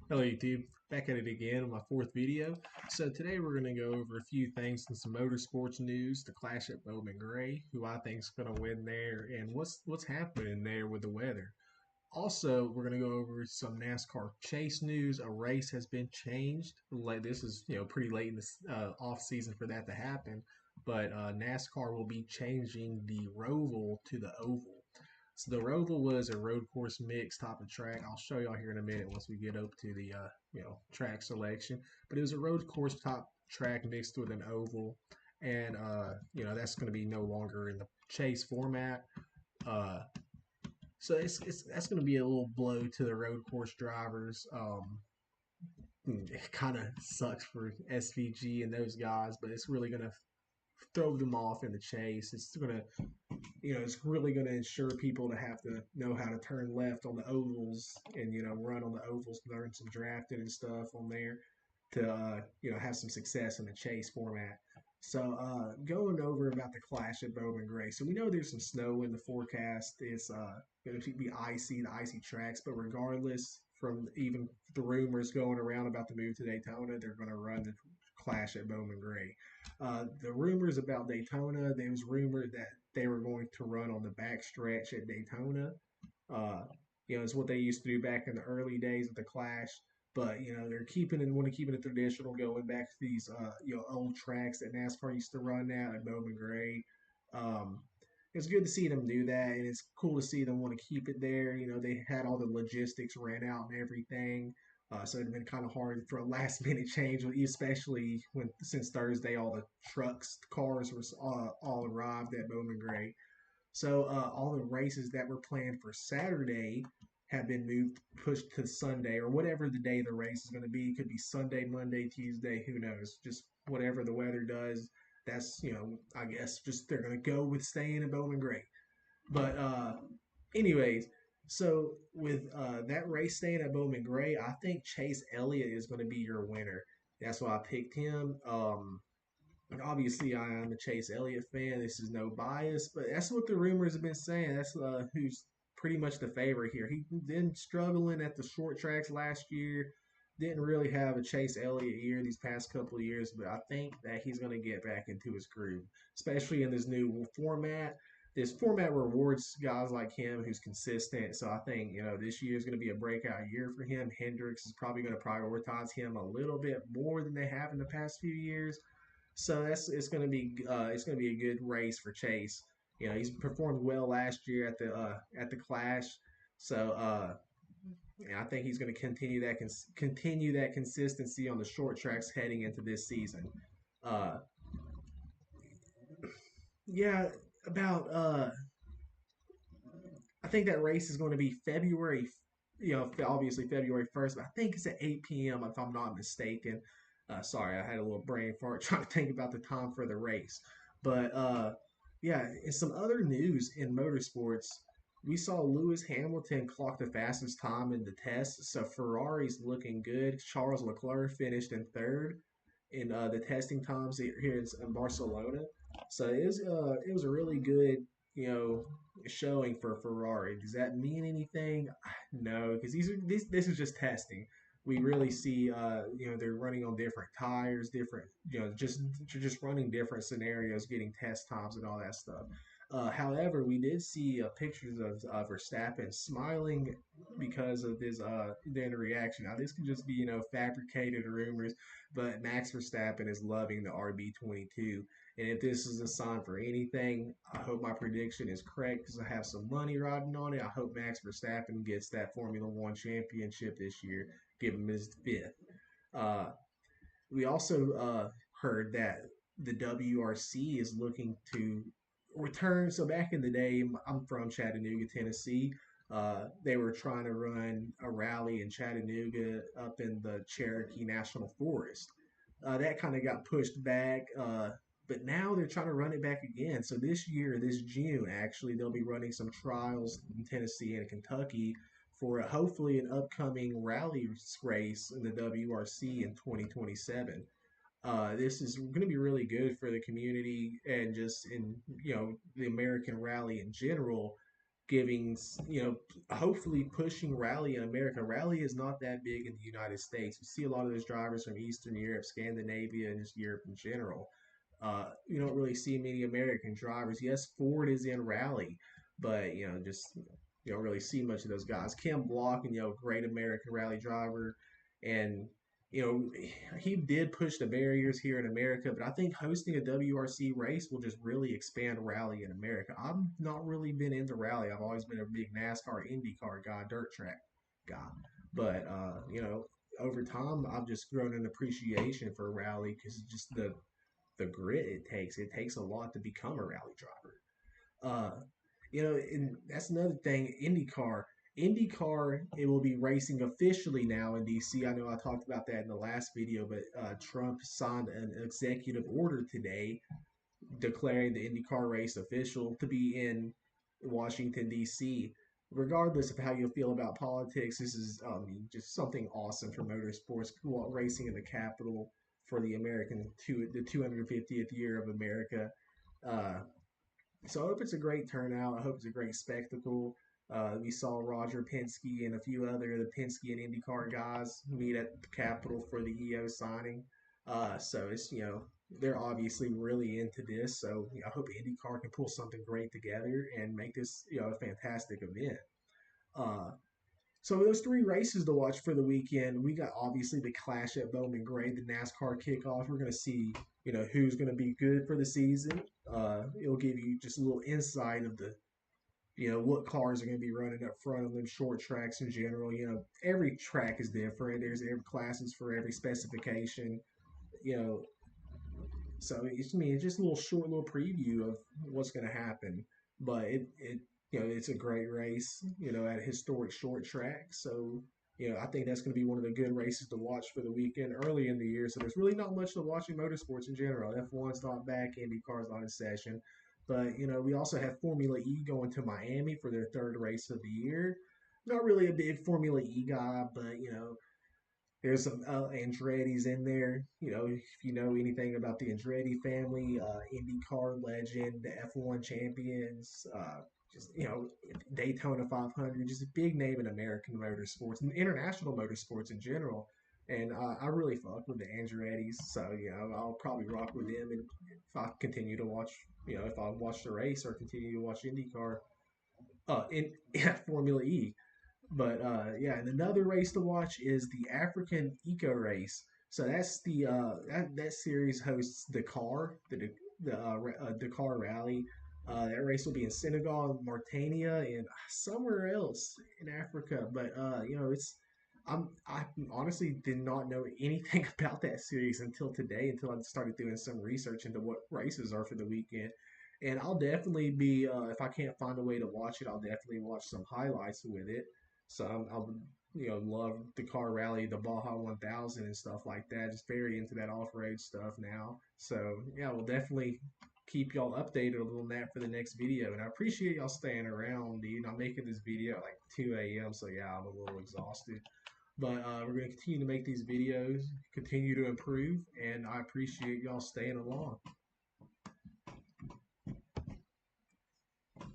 Hello YouTube, back at it again on my fourth video. So today we're going to go over a few things and some motorsports news, the clash at Bowman Gray, who I think is going to win there, and what's happening there with the weather. Also, we're going to go over some NASCAR chase news. A race has been changed. Like this is pretty late in the off season for that to happen, but NASCAR will be changing the Roval to the Oval. So the Roval was a road course mix type of track. I'll show y'all here in a minute once we get up to the track selection. But it was a road course type track mixed with an oval, and that's going to be no longer in the chase format. Uh, so it's that's going to be a little blow to the road course drivers. It kind of sucks for SVG and those guys, but it's really going to throw them off in the chase. It's going to it's really going to ensure people to have to know how to turn left on the ovals and run on the ovals, learn some drafting and stuff on there to have some success in the chase format. So going over about the clash at Bowman Gray. So we know there's some snow in the forecast. It's going to be icy, the icy tracks, but regardless, from even the rumors going around about the move to Daytona, they're going to run the clash at Bowman Gray. The rumors about Daytona, there was rumored that they were going to run on the back stretch at Daytona. Uh, it's what they used to do back in the early days of the Clash. But they're want to keep it traditional, going back to these old tracks that NASCAR used to run now at Bowman Gray. Um, it's good to see them do that, and it's cool to see them want to keep it there. They had all the logistics ran out and everything. So it'd been kind of hard for a last minute change, especially when since Thursday all the trucks, cars were all arrived at Bowman Gray. So all the races that were planned for Saturday have been moved, pushed to Sunday or whatever the day the race is going to be. It could be Sunday, Monday, Tuesday, who knows? Just whatever the weather does. That's I guess just they're going to go with staying at Bowman Gray. But anyways, so with that race staying at Bowman Gray, I think Chase Elliott is going to be your winner. That's why I picked him. And obviously, I am a Chase Elliott fan. This is no bias, but that's what the rumors have been saying. That's who's pretty much the favorite here. He been struggling at the short tracks last year. Didn't really have a Chase Elliott year these past couple of years, but I think that he's going to get back into his groove, especially in this new format. This format rewards guys like him who's consistent. So I think this year is going to be a breakout year for him. Hendricks is probably going to prioritize him a little bit more than they have in the past few years. So it's going to be a good race for Chase. He's performed well last year at the Clash. So I think he's going to continue that consistency on the short tracks heading into this season. Uh, yeah, about I think that race is going to be February. Obviously February 1st, but I think it's at 8 p.m. if I'm not mistaken. Sorry, I had a little brain fart trying to think about the time for the race. But yeah, in some other news in motorsports, we saw Lewis Hamilton clock the fastest time in the test. So Ferrari's looking good. Charles Leclerc finished in third in the testing times here in Barcelona. So it was a really good you know showing for Ferrari. Does that mean anything? No, because this is just testing. We really see they're running on different tires, different just running different scenarios, getting test times and all that stuff. However, we did see pictures of Verstappen smiling because of his then reaction. Now, this could just be fabricated rumors, but Max Verstappen is loving the RB22. And if this is a sign for anything, I hope my prediction is correct because I have some money riding on it. I hope Max Verstappen gets that Formula One championship this year, give him his fifth. Uh, we also heard that the WRC is looking to return. So back in the day, I'm from Chattanooga, Tennessee. They were trying to run a rally in Chattanooga up in the Cherokee National Forest. That kind of got pushed back, but now they're trying to run it back again. So this year, this June, actually, they'll be running some trials in Tennessee and Kentucky for hopefully an upcoming rally race in the WRC in 2027. This is going to be really good for the community and just in the American rally in general giving, hopefully pushing rally in America. Rally is not that big in the United States. You see a lot of those drivers from Eastern Europe, Scandinavia, and just Europe in general. You don't really see many American drivers. Yes, Ford is in rally, but just you don't really see much of those guys. Kim Block, and great American rally driver, and you he did push the barriers here in America, but I think hosting a WRC race will just really expand rally in America. I've not really been into rally. I've always been a big NASCAR, IndyCar guy, dirt track guy. But over time, I've just grown an appreciation for rally because just the grit it takes. It takes a lot to become a rally driver. Uh, and that's another thing. IndyCar, it will be racing officially now in DC. I know I talked about that in the last video, but Trump signed an executive order today declaring the IndyCar race official to be in Washington DC. Regardless of how you feel about politics, this is just something awesome for motorsports. Racing in the capital for the the 250th year of America. Uh, so I hope it's a great turnout. I hope it's a great spectacle. We saw Roger Penske and a few other of the Penske and IndyCar guys meet at the Capitol for the EO signing. So it's they're obviously really into this. So I hope IndyCar can pull something great together and make this a fantastic event. Uh, so those three races to watch for the weekend, we got obviously the clash at Bowman Gray, the NASCAR kickoff. We're going to see, who's going to be good for the season. It'll give you just a little insight of what cars are going to be running up front of them, short tracks in general. Every track is different. There's every classes for every specification. You know, so it's just a little short little preview of what's going to happen. But it's a great race, at a historic short track. So, I think that's going to be one of the good races to watch for the weekend early in the year. So there's really not much to watch in motorsports in general. F1's not back, IndyCar's not in session. But, we also have Formula E going to Miami for their third race of the year. Not really a big Formula E guy, but, there's some Andretti's in there. If you know anything about the Andretti family, IndyCar legend, the F1 champions, just Daytona 500, just a big name in American motorsports and international motorsports in general. And I really fuck with the Andretti's, so I'll probably rock with them. And if I continue to watch, if I watch the race or continue to watch IndyCar, in Formula E. But yeah, and another race to watch is the African Eco Race. So that's that series hosts Dakar Rally. That race will be in Senegal, Mauritania, and somewhere else in Africa. But I honestly did not know anything about that series until today, until I started doing some research into what races are for the weekend. And I'll definitely be if I can't find a way to watch it, I'll definitely watch some highlights with it. So I'll love the car rally, the Baja 1000 and stuff like that. Just very into that off road stuff now. So yeah, we'll definitely keep y'all updated on that for the next video. And I appreciate y'all staying around, dude. I'm making this video at like 2 a.m. So yeah, I'm a little exhausted. But we're going to continue to make these videos, continue to improve, and I appreciate y'all staying along.